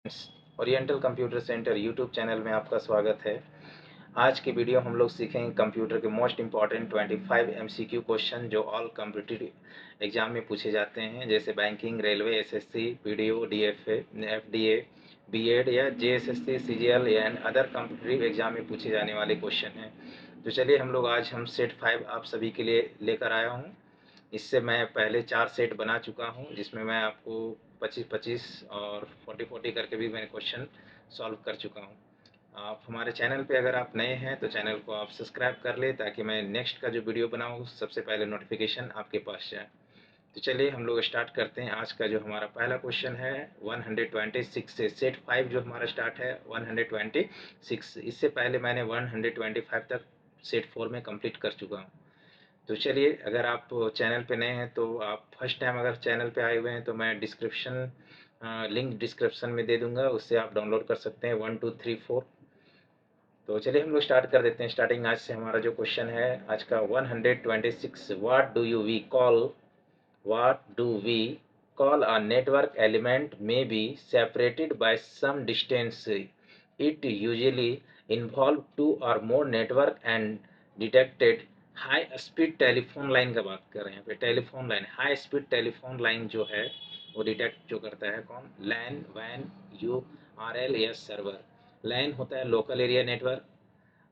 Oriental computer centre YouTube channel में आपका स्वागत है। आज की वीडियो हम लोग सीखेंगे कंप्यूटर के मोस्ट इम्पॉर्टेंट 25 एमसीक्यू क्वेश्चन जो ऑल कॉम्पिटिटिव एग्जाम में पूछे जाते हैं, जैसे banking, railway, SSC, PDO, DFA, FDA, BEd या जेएसएससी, सीजीएल या अदर कॉम्पिटिटिव एग्जाम में पूछे जाने वाले क्वेश्चन हैं। तो चलिए आज हम सेट 5 आप सभी के लिए लेकर आया हूँ। इससे मैं पहले 4 सेट बना चुका हूँ, जिसमें मैं आपको 25-25 और 40-40 करके भी मैंने क्वेश्चन सॉल्व कर चुका हूँ। आप हमारे चैनल पे अगर आप नए हैं तो चैनल को आप सब्सक्राइब कर ले, ताकि मैं नेक्स्ट का जो वीडियो बनाऊँ सबसे पहले नोटिफिकेशन आपके पास जाए। तो चलिए हम लोग स्टार्ट करते हैं। आज का जो हमारा पहला क्वेश्चन है 126 से। सेट 5 जो हमारा स्टार्ट है 126। इससे पहले मैंने 125 तक सेट 4 में कंप्लीट कर चुका हूँ। तो चलिए, अगर आप चैनल पे नए हैं तो आप फर्स्ट टाइम अगर चैनल पे आए हुए हैं तो मैं लिंक डिस्क्रिप्शन में दे दूंगा, उससे आप डाउनलोड कर सकते हैं 1 2 3 4। तो चलिए हम लोग स्टार्ट कर देते हैं। स्टार्टिंग आज से हमारा जो क्वेश्चन है आज का 126, what do we call a network element may be separated by some distance, it usually involve two और more network and detected high speed telephone line का बात कर रहे हैं। पे telephone line, high speed telephone line जो है वो डिटेक्ट जो करता है कौन? लैन, वैन, यूआरएल या सर्वर। लैन होता है लोकल एरिया नेटवर्क,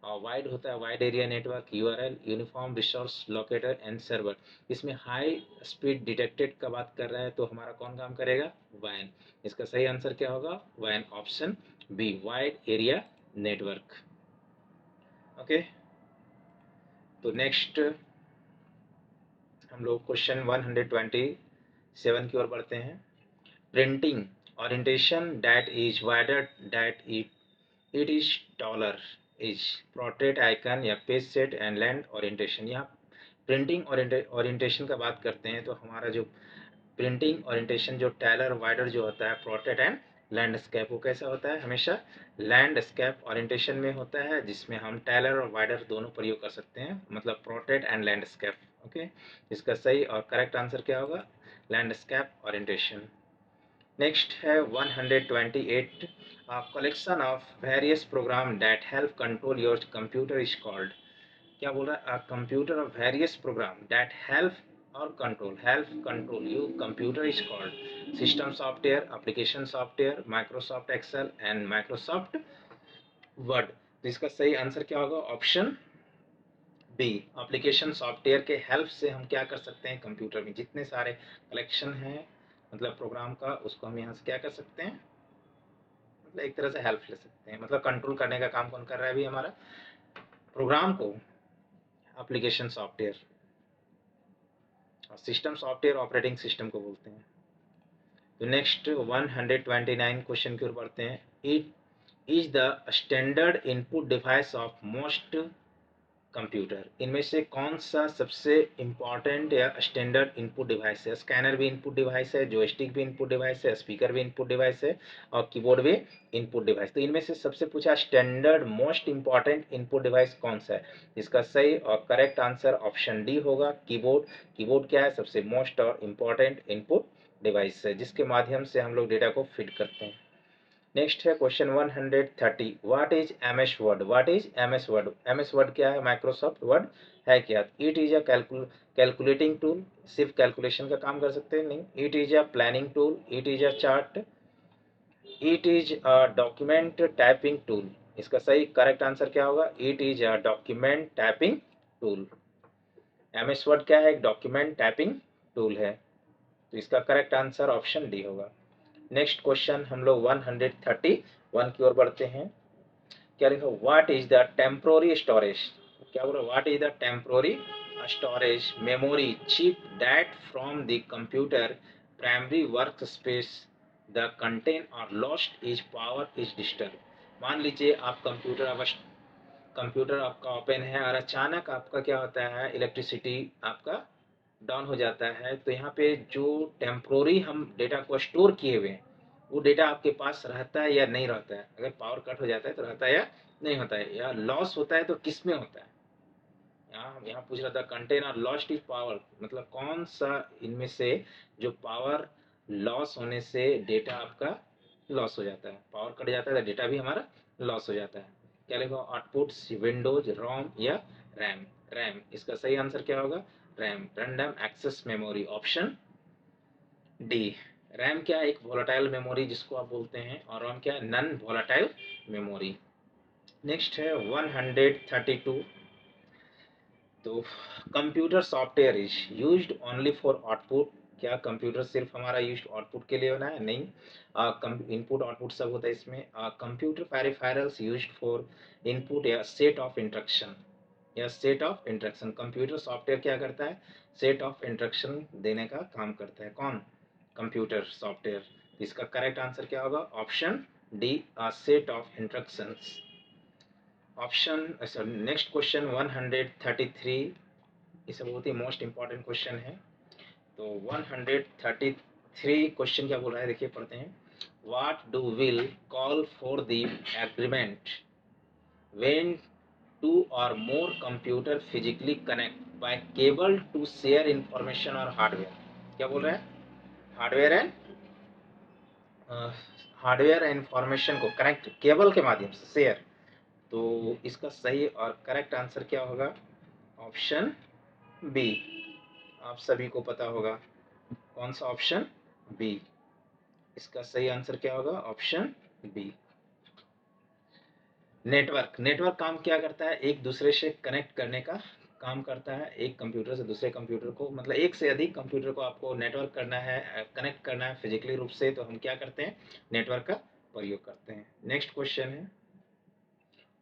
और वाइड होता है wide area network, URL uniform resource locator and server. इसमें हाई स्पीड डिटेक्टेड का बात कर रहा है तो हमारा कौन काम करेगा? वैन। इसका सही आंसर क्या होगा? वैन, option B, wide area network. Okay, तो नेक्स्ट हम लोग क्वेश्चन 127 की ओर बढ़ते हैं। Printing orientation that is wider that it is taller is portrait icon या page set and land orientation. यहाँ प्रिंटिंग ओरिएंटेशन का बात करते हैं तो हमारा जो प्रिंटिंग ओरिएंटेशन जो टैलर वाइडर जो होता है पोर्ट्रेट एंड लैंडस्केप, वो कैसा होता है? हमेशा लैंडस्केप ओरिएंटेशन में होता है, जिसमें हम टैलर और वाइडर दोनों प्रयोग कर सकते हैं, मतलब पोर्ट्रेट एंड लैंडस्केप। ओके, इसका सही और करेक्ट आंसर क्या होगा? Landscape orientation. नेक्स्ट है 128, collection of various program that help control your computer is called. क्या बोल रहा है? Computer of various program that help और control you computer is called system software, application software, Microsoft Excel and Microsoft Word. तो इसका सही answer क्या होगा? ऑप्शन बी, एप्लीकेशन सॉफ्टवेयर के हेल्प से हम क्या कर सकते हैं? कंप्यूटर में जितने सारे कलेक्शन हैं मतलब प्रोग्राम का, उसको हम यहाँ से क्या कर सकते हैं? मतलब एक तरह से हेल्प ले सकते हैं, मतलब कंट्रोल करने का काम कौन कर रहा है अभी? हमारा प्रोग्राम को एप्लीकेशन सॉफ्टवेयर, और सिस्टम सॉफ्टवेयर ऑपरेटिंग सिस्टम को बोलते हैं। तो नेक्स्ट 129 क्वेश्चन की ओर बढ़ते हैं। It is the standard input device of most computer. इनमें से कौन सा सबसे इम्पॉर्टेंट या स्टैंडर्ड इनपुट डिवाइस है? स्कैनर भी इनपुट डिवाइस है, जॉयस्टिक भी इनपुट डिवाइस है, स्पीकर भी इनपुट डिवाइस है, और कीबोर्ड भी इनपुट डिवाइस। तो इनमें से सबसे पूछा standard most important input device कौन सा है? इसका सही और करेक्ट आंसर ऑप्शन डी होगा, कीबोर्ड। कीबोर्ड क्या है? सबसे मोस्ट और इम्पॉर्टेंट इनपुट डिवाइस है, जिसके माध्यम से हम लोग डेटा को फीड करते हैं। नेक्स्ट है question 130, what is M S Word? What is M S Word? M S Word क्या है? माइक्रोसॉफ्ट वर्ड है क्या? It is a calculating tool. सिर्फ कैलकुलेशन का काम कर सकते हैं? नहीं। It is a planning tool, it is a chart, it is a document typing tool. इसका सही करेक्ट आंसर क्या होगा? It is a document typing tool. M S Word क्या है? एक डॉक्यूमेंट टाइपिंग टूल है। तो इसका करेक्ट आंसर ऑप्शन डी होगा। नेक्स्ट क्वेश्चन हम लोग 131 की ओर बढ़ते हैं। क्या लिखा? What is the temporary storage? क्या बोल रहा? What is the temporary storage memory chip that from the computer primary work space the content और lost is power is disturb. मान लीजिए आप कंप्यूटर आपका ओपन है और अचानक आपका क्या होता है? इलेक्ट्रिसिटी आपका डाउन हो जाता है, तो यहाँ पे जो टेम्पोररी हम डेटा को स्टोर किए हुए हैं वो डेटा आपके पास रहता है या नहीं रहता है? अगर पावर कट हो जाता है तो रहता है या नहीं होता है? या लॉस होता है तो किस में होता है? यहाँ पूछ रहा था कंटेन और लॉस्ट इज पावर, मतलब कौन सा इनमें से जो पावर लॉस होने से डेटा आपका लॉस हो जाता है, पावर कट जाता है तो डेटा भी हमारा लॉस हो जाता है। क्या लिखो, आउटपुट्स विंडोज, रोम या रैम। रैम, इसका सही आंसर क्या होगा, RAM, random access memory, option D. RAM क्या है, एक वोलेटाइल मेमोरी जिसको आप बोलते हैं, और रोम क्या है, नॉन वोलेटाइल मेमोरी। नेक्स्ट है 132। तो computer software is used only for output. क्या कंप्यूटर सिर्फ हमारा यूज आउटपुट के लिए बना है, नहीं, इनपुट आउटपुट सब होता है इसमें। Computer peripherals used for input या सेट ऑफ इंस्ट्रक्शन, या set of instruction. Computer software क्या करता है, सेट ऑफ इंस्ट्रक्शन देने का काम करता है, कौन, कंप्यूटर सॉफ्टवेयर। इसका करेक्ट आंसर क्या होगा, option D, set of instructions. Option next question 133, इसे बहुत ही मोस्ट इंपॉर्टेंट क्वेश्चन है। तो 133 क्वेश्चन क्या बोल रहा है, देखिए पढ़ते हैं। What do will call for the agreement when two और more computer physically connect by cable to share information और हार्डवेयर। क्या बोल रहा है, हार्डवेयर एंड हार्डवेयर इंफॉर्मेशन को कनेक्ट केबल के माध्यम से शेयर। तो इसका सही और करेक्ट आंसर क्या होगा, ऑप्शन बी। आप सभी को पता होगा कौन सा, ऑप्शन बी। इसका सही आंसर क्या होगा, ऑप्शन बी। नेटवर्क, नेटवर्क काम क्या करता है, एक दूसरे से कनेक्ट करने का काम करता है। एक कंप्यूटर से दूसरे कंप्यूटर को, मतलब एक से अधिक कंप्यूटर को आपको नेटवर्क करना है, कनेक्ट करना है फिजिकली रूप से, तो हम क्या करते हैं, नेटवर्क का प्रयोग करते हैं। नेक्स्ट क्वेश्चन है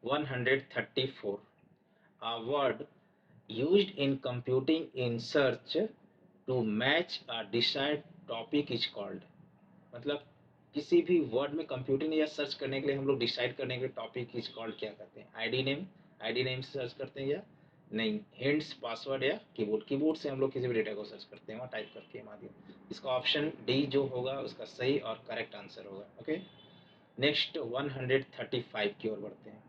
134। A word used in computing in search to match a desired topic is called। मतलब किसी भी वर्ड में कंप्यूटिंग या सर्च करने के लिए हम लोग डिसाइड करने के लिए टॉपिक इज कॉल्ड क्या कहते हैं, आईडी नेम। आईडी नेम से सर्च करते हैं या नहीं, हिंट्स, पासवर्ड या कीबोर्ड। कीबोर्ड से हम लोग किसी भी डेटा को सर्च करते हैं वहाँ टाइप करके माध्यम। इसका ऑप्शन डी जो होगा उसका सही और करेक्ट आंसर होगा। ओके, नेक्स्ट 135 की ओर बढ़ते हैं।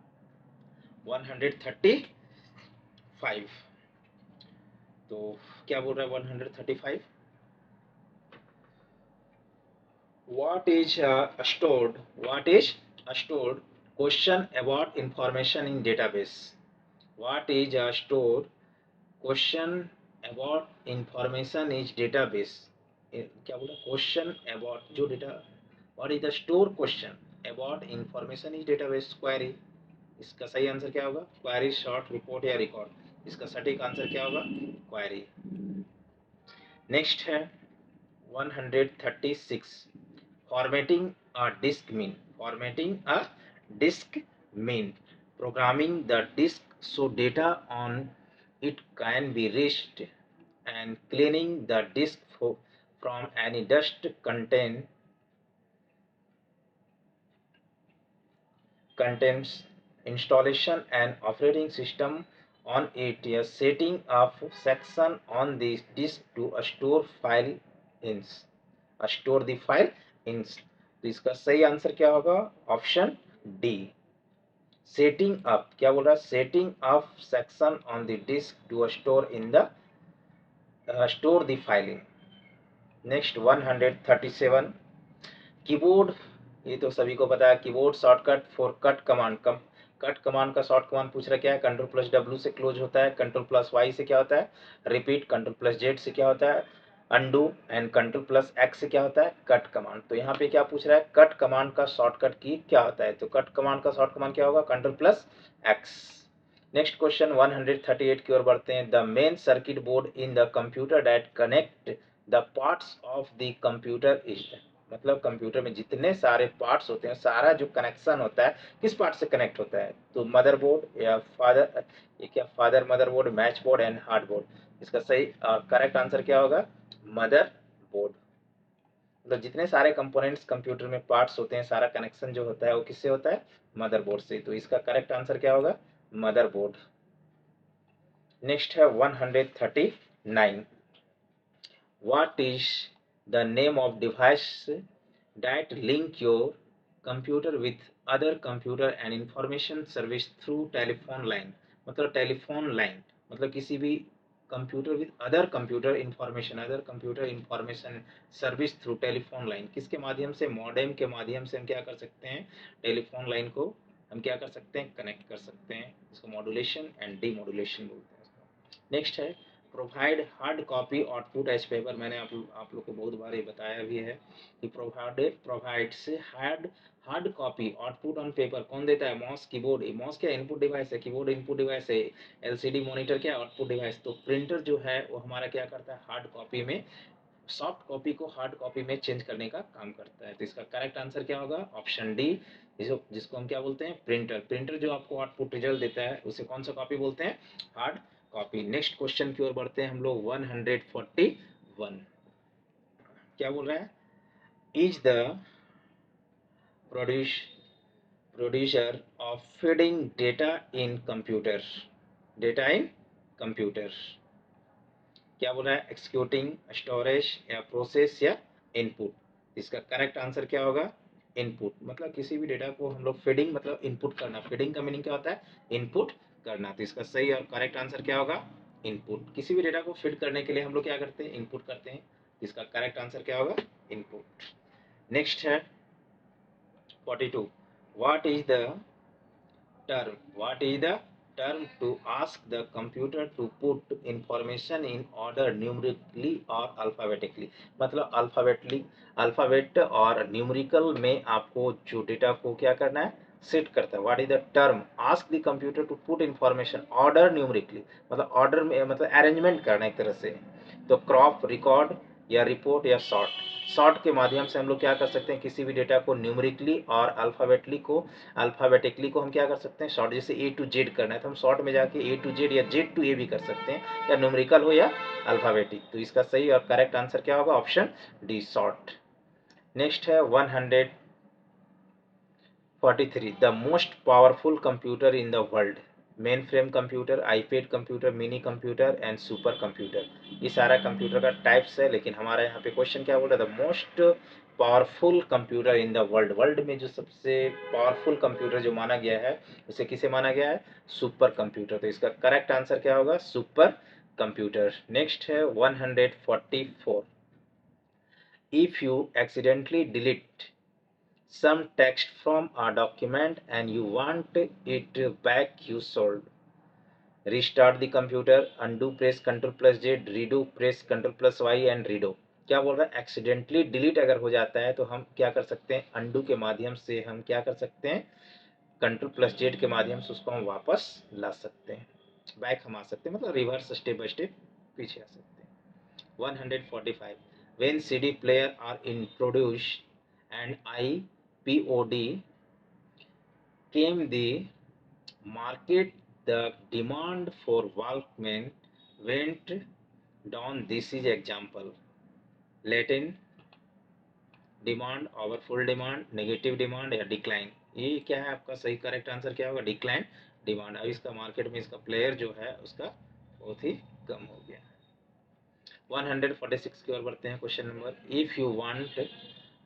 135, तो क्या बोल रहा है 135, what is stored, what is stored question about information in database। what is stored question about information is database। क्या बोला, क्वेश्चन अबाउट जो data, what is the store question about information is database query। इसका सही answer क्या होगा, query, short, report या record. इसका सटीक आंसर क्या होगा, क्वेरी। नेक्स्ट है 136, formatting a disk mean, formatting a disk mean programming the disk so data on it can be reached and cleaning the disk from any dust contains installation and operating system on it, a setting of section on the disk to store file in, store the file इन। तो इसका सही answer क्या होगा, option D, setting up. क्या बोल रहा है, setting up section on the disk to store in the store the file in. Next 137, keyboard, ये तो सभी को पता है, keyboard shortcut for cut command. Cut command का शॉर्ट कमांड पूछ रहा है, क्या है, कंट्रोल प्लस डब्ल्यू से क्लोज होता है, कंट्रोल प्लस वाई से क्या होता है, रिपीट, कंट्रोल प्लस जेड से क्या होता है, undo, and control plus x से क्या होता है, कट कमांड। तो यहाँ पे क्या पूछ रहा है, कट कमांड का शॉर्टकट की क्या होता है, तो कट कमांड का शॉर्ट कमांड क्या होगा, control plus x. Next question 138 की ओर बढ़ते हैं। The main circuit board in the computer that connect the parts of the computer is, मतलब कंप्यूटर में जितने सारे पार्ट्स होते हैं, सारा जो कनेक्शन होता है किस पार्ट से कनेक्ट होता है, तो मदरबोर्ड या फादर, ये क्या, father motherboard, match board and hard board. इसका सही और करेक्ट आंसर क्या होगा, मदर बोर्ड। मतलब जितने सारे कंपोनेंट्स कंप्यूटर में पार्ट्स होते हैं, सारा कनेक्शन जो होता है वो किससे होता है, मदरबोर्ड से। तो इसका करेक्ट आंसर क्या होगा, मदरबोर्ड। नेक्स्ट है 139, what is the name of device that link your computer with other computer and information service through telephone line। मतलब टेलीफोन लाइन, मतलब किसी भी computer with other computer information service through telephone line. किसके माध्यम से? Modem के माध्यम से हम क्या कर सकते हैं? टेलीफोन लाइन को हम क्या कर सकते हैं? कनेक्ट कर सकते हैं। इसको मॉड्यूलेशन एंड डीमॉड्यूलेशन बोलते हैं। नेक्स्ट है provide hard copy output as paper. मैंने आप लोग को बहुत बार ये बताया भी है कि प्रोवाइड से hard copy output on paper कौन देता है? Mouse keyboard. माउस क्या इनपुट डिवाइस है, कीबोर्ड इनपुट डिवाइस है, एलसीडी मॉनिटर क्या आउटपुट डिवाइस। तो प्रिंटर जो है वो हमारा क्या करता है? हार्ड कॉपी में, सॉफ्ट कॉपी को हार्ड कॉपी में चेंज करने का काम करता है। तो इसका करेक्ट आंसर क्या होगा? ऑप्शन डी, जिसको हम क्या बोलते हैं? प्रिंटर। प्रिंटर जो आपको आउटपुट रिजल्ट देता है उसे कौन सा कॉपी बोलते हैं? Hard copy. नेक्स्ट क्वेश्चन की ओर बढ़ते हैं हम लोग। 141 क्या बोल रहा है? Is the producer of feeding data in computer. Data in computer क्या बोल रहा है? एक्सिक्यूटिंग, स्टोरेज या प्रोसेस या इनपुट। इसका करेक्ट आंसर क्या होगा? इनपुट। मतलब किसी भी डेटा को हम लोग फीडिंग मतलब इनपुट करना। फीडिंग का मीनिंग क्या होता है? इनपुट करना। तो इसका सही और करेक्ट आंसर क्या होगा? इनपुट। किसी भी डेटा को फीड करने के लिए हम लोग क्या करते हैं? इनपुट करते हैं। इसका करेक्ट आंसर क्या होगा? इनपुट। नेक्स्ट है 42 what is the term to ask the computer to put information in order numerically or alphabetically। मतलब अल्फाबेट और न्यूमेरिकल में आपको जो डेटा को क्या करना है? सेट करता है। What is the term? Ask the computer to put information order numerically, मतलब ऑर्डर में मतलब अरेंजमेंट करना एक तरह से। तो क्रॉप, रिकॉर्ड या रिपोर्ट या सॉर्ट। सॉर्ट के माध्यम से हम लोग क्या कर सकते हैं? किसी भी डेटा को न्यूमेरिकली और अल्फाबेटिकली को हम क्या कर सकते हैं? शॉर्ट। जैसे ए टू जेड करना है तो हम शॉर्ट में जाके ए टू जेड या जेड टू ए भी कर सकते हैं, या न्यूमेरिकल हो या अल्फाबेटिक। तो इसका सही और करेक्ट आंसर क्या होगा? Option D, short. नेक्स्ट है 143 the most powerful computer in the world. Main frame computer, iPad computer, mini computer and super computer. ये सारा कंप्यूटर का टाइप्स है, लेकिन हमारा यहाँ पे क्वेश्चन क्या बोल रहा है? The most powerful computer in the world. World में जो सबसे पावरफुल कंप्यूटर जो माना गया है उसे किसे माना गया है? Super computer. तो इसका करेक्ट आंसर क्या होगा? Super computer. नेक्स्ट है 144 if you accidentally delete some text from a document and you want it back, you should restart the computer, undo press ctrl plus z, redo press ctrl plus y and redo। क्या बोल रहा है? Accidentally delete अगर हो जाता है तो हम क्या कर सकते हैं? अंडू के माध्यम से हम क्या कर सकते हैं? कंट्रोल प्लस जेड के माध्यम से उसको हम वापस ला सकते हैं, बैक हम आ सकते हैं, मतलब रिवर्स स्टेप बाय स्टेप पीछे आ सकते हैं। 145 when CD player are introduced and iPod came the market, the demand for Walkman went down। This is example: latent demand, overfull demand, negative demand या डिक्लाइन। ये क्या है आपका सही करेक्ट आंसर क्या होगा? Decline demand. अब इसका मार्केट में इसका प्लेयर जो है उसका बहुत ही कम हो गया। 146 की ओर बढ़ते हैं। Question number if you want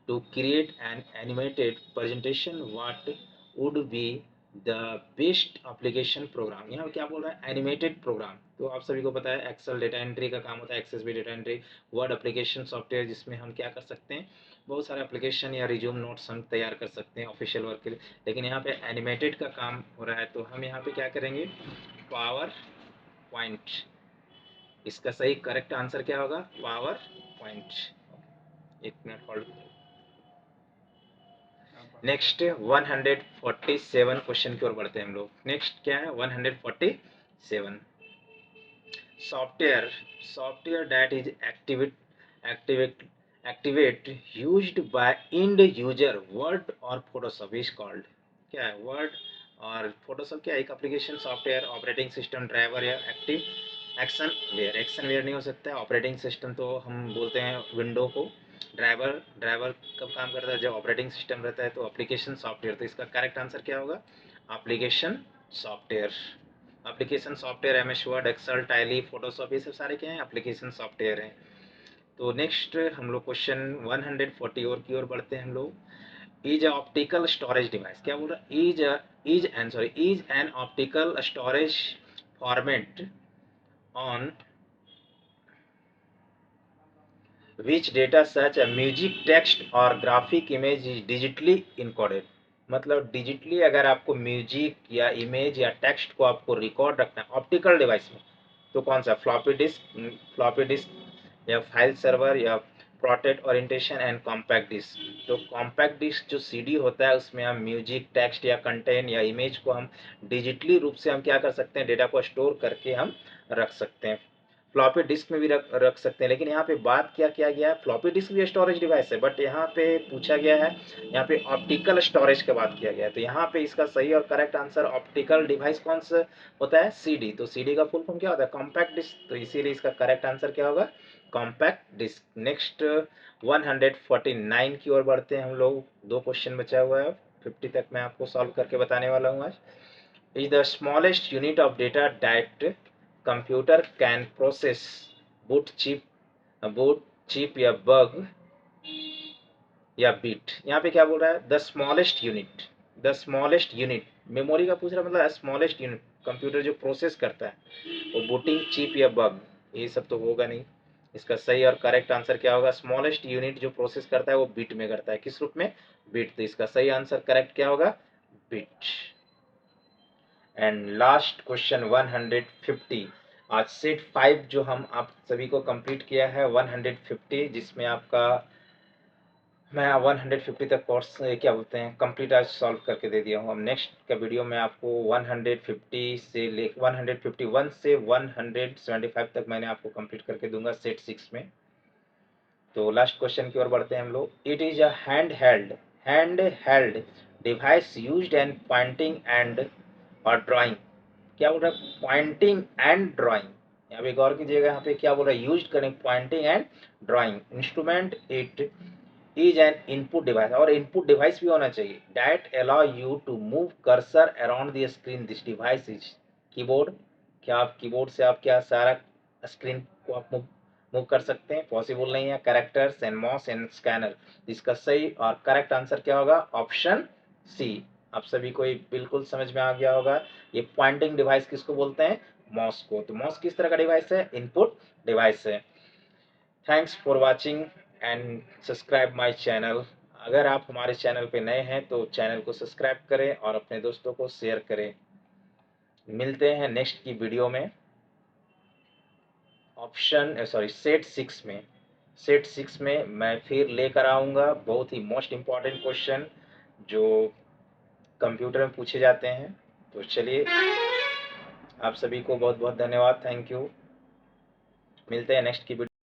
to create an animated presentation what would be the best application program। यहाँ क्या बोल रहा है? Animated program. तो आप सभी को पता है एक्सेल डेटा एंट्री का काम होता है, एक्सेस भी data entry, word application software जिसमें हम क्या कर सकते हैं? बहुत सारे एप्लीकेशन या रिज्यूम नोट्स हम तैयार कर सकते हैं ऑफिशियल वर्क के लिए। लेकिन यहाँ पे एनिमेटेड का काम हो रहा है तो हम यहाँ पे क्या करेंगे? Power point. इसका सही करेक्ट आंसर क्या होगा? Power point. एक मिनट होल्ड। नेक्स्ट 147 क्वेश्चन की ओर बढ़ते हैं हम लोग। नेक्स्ट क्या है? 147 software that is activate used by and user word और फोटोशॉप इज कॉल्ड। क्या है? वर्ड और फोटोशॉप क्या? एक application software, operating system, driver या एक्शन वेयर नहीं हो सकता है। ऑपरेटिंग सिस्टम तो हम बोलते हैं विंडो को। ड्राइवर कब काम करता है? जब ऑपरेटिंग सिस्टम रहता है। तो एप्लीकेशन सॉफ्टवेयर। तो इसका करेक्ट आंसर क्या होगा? Application software. Application software MS Word, Excel, Tally, Photoshop, ये सब सारे क्या हैं? एप्लीकेशन सॉफ्टवेयर हैं। तो नेक्स्ट हम लोग क्वेश्चन 140 की ओर बढ़ते हैं हम लोग। Is optical storage device. क्या बोल रहा है? Is an optical storage format on which data such a music text और graphic image is digitally encoded. मतलब डिजिटली अगर आपको म्यूजिक या इमेज या टेक्स्ट को आपको रिकॉर्ड रखना है ऑप्टिकल डिवाइस में, तो कौन सा, फ्लॉपी डिस्क या फाइल सर्वर या protect orientation and compact disk. तो कॉम्पैक्ट डिस्क जो सीडी होता है उसमें हम म्यूजिक टेक्स्ट या कंटेंट या इमेज को हम डिजिटली रूप से हम क्या कर सकते हैं, डेटा को स्टोर करके हम रख सकते हैं। फ्लॉपी डिस्क में भी रख सकते हैं, लेकिन यहाँ पे बात क्या किया गया है, फ्लॉपी डिस्क भी स्टोरेज डिवाइस है, बट यहाँ पे पूछा गया है, यहाँ पे ऑप्टिकल स्टोरेज की बात किया गया है। तो यहाँ पे इसका सही और करेक्ट आंसर ऑप्टिकल डिवाइस कौन सा होता है, सीडी। तो सीडी का फुल फॉर्म क्या होता है, कॉम्पैक्ट डिस्क। तो इसीलिए इसका करेक्ट आंसर क्या होगा, कॉम्पैक्ट डिस्क। नेक्स्ट 149 की ओर बढ़ते हैं हम लोग। 2 क्वेश्चन बचा हुआ है, 50 तक मैं आपको सॉल्व करके बताने वाला हूँ आज। Is the smallest unit of data that computer can process boot chip या बग या बिट। यहाँ पे क्या बोल रहा है, the smallest unit. The smallest unit memory का पूछ रहा है, मतलब स्मॉलेस्ट यूनिट कंप्यूटर जो प्रोसेस करता है वो बूटिंग चिप या बग, ये सब तो होगा नहीं। इसका सही और करेक्ट आंसर क्या होगा, स्मॉलेस्ट यूनिट जो प्रोसेस करता है वो बिट में करता है, किस रूप में, बिट। तो इसका सही आंसर करेक्ट क्या होगा, बिट। And last question 150। आज सेट 5 जो हम आप सभी को कंप्लीट किया है 150, जिसमें आपका मैं 150 तक कोर्स क्या बोलते हैं कंप्लीट आज सॉल्व करके दे दिया हूँ। अब नेक्स्ट का वीडियो में आपको 150 से ले 151 से 175 तक मैंने आपको कंप्लीट करके दूंगा सेट 6 में। तो लास्ट क्वेश्चन की ओर बढ़ते हैं हम लोग। It is a hand held device used and Poynting and और ड्राइंग। क्या बोल रहा है, पॉइंटिंग एंड ड्राइंग। यहाँ पे गौर कीजिएगा, यहाँ पे क्या बोल रहा है, यूज करें pointing and drawing instrument. It is an input device, और इनपुट डिवाइस भी होना चाहिए, that allow you to move cursor around the screen. This device is keyboard. क्या आप कीबोर्ड से आप क्या सारा स्क्रीन को आप मूव कर सकते हैं, पॉसिबल नहीं है। Characters and mouse and scanner. इसका सही और करेक्ट आंसर क्या होगा, ऑप्शन सी। आप सभी को ये बिल्कुल समझ में आ गया होगा। ये पॉइंटिंग डिवाइस किसको बोलते हैं, माउस को। तो माउस किस तरह का डिवाइस है, इनपुट डिवाइस है। Thanks for watching and subscribe my channel. अगर आप हमारे चैनल पे नए हैं तो चैनल को सब्सक्राइब करें और अपने दोस्तों को शेयर करें। मिलते हैं नेक्स्ट की वीडियो में सेट 6 में मैं फिर लेकर आऊँगा बहुत ही मोस्ट इम्पॉर्टेंट क्वेश्चन जो कंप्यूटर में पूछे जाते हैं। तो चलिए, आप सभी को बहुत बहुत धन्यवाद, थैंक यू। मिलते हैं नेक्स्ट की वीडियो।